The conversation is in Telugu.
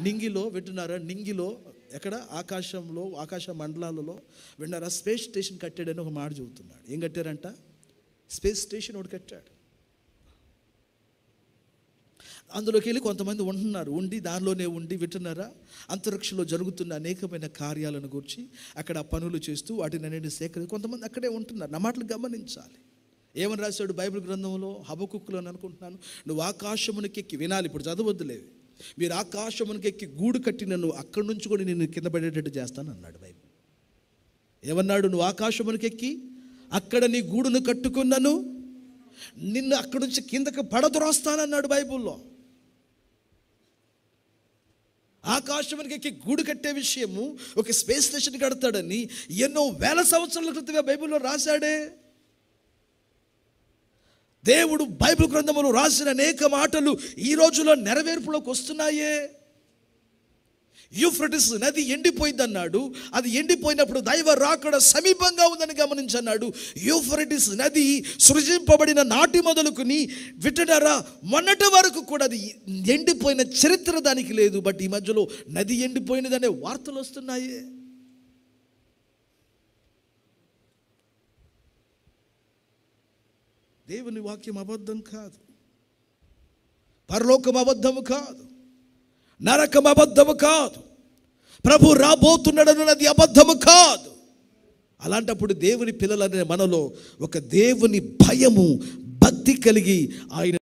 నింగిలో వింటున్నారా? నింగిలో ఎక్కడ? ఆకాశంలో, ఆకాశ మండలాలలో విన్నారా? స్పేస్ స్టేషన్ కట్టాడని ఒక మాట చెబుతున్నాడు. ఏం కట్టారంట? స్పేస్ స్టేషన్ ఒకటి కట్టాడు. అందులోకి వెళ్ళి కొంతమంది ఉంటున్నారు. దానిలోనే ఉండి వింటున్నారా? అంతరిక్షంలో జరుగుతున్న అనేకమైన కార్యాలను గురించి అక్కడ పనులు చేస్తూ వాటిని అనేది కొంతమంది అక్కడే ఉంటున్నారు. నా మాటలు గమనించాలి. ఏమని రాశాడు బైబిల్ గ్రంథంలో? హబక్కుకులో అని అనుకుంటున్నాను. నువ్వు ఆకాశమునకెక్కి, వినాలి ఇప్పుడు, చదవద్దులేవి, మీరు ఆకాశమునకెక్కి గూడు కట్టి నన్ను అక్కడి నుంచి కూడా నేను కింద పడేటట్టు చేస్తాను అన్నాడు బైబిల్. ఏమన్నాడు? నువ్వు ఆకాశమునకెక్కి అక్కడ నీ గూడును కట్టుకున్నాను, నిన్ను అక్కడి నుంచి కిందకి పడద్రోస్తానన్నాడు బైబిల్లో. ఆకాశమునకెక్కి గూడు కట్టే విషయము, ఒక స్పేస్ స్టేషన్ కడతాడని ఎన్నో వేల సంవత్సరాల క్రితమే బైబిల్లో రాశాడే. దేవుడు బైబిల్ గ్రంథములో రాసిన అనేక మాటలు ఈ రోజులో నెరవేర్పులోకి వస్తున్నాయే. యూఫ్రటిస్ నది ఎండిపోయింది అన్నాడు. అది ఎండిపోయినప్పుడు దైవ రాకడ సమీపంగా ఉందని గమనించన్నాడు. యూఫ్రటిస్ నది సృజింపబడిన నాటి మొదలుకుని వింటున్నారా, మొన్నటి వరకు కూడా అది ఎండిపోయిన చరిత్ర దానికి లేదు. బట్ ఈ మధ్యలో నది ఎండిపోయినదనే వార్తలు వస్తున్నాయి. దేవుని వాక్యం అబద్ధం కాదు, పరలోకం అబద్ధము కాదు, నరకం అబద్ధము కాదు, ప్రభు రాబోతున్నాడన్నది అబద్ధము కాదు. అలాంటప్పుడు దేవుని పిల్లలనే మనలో ఒక దేవుని భయము, భక్తి కలిగి ఆయన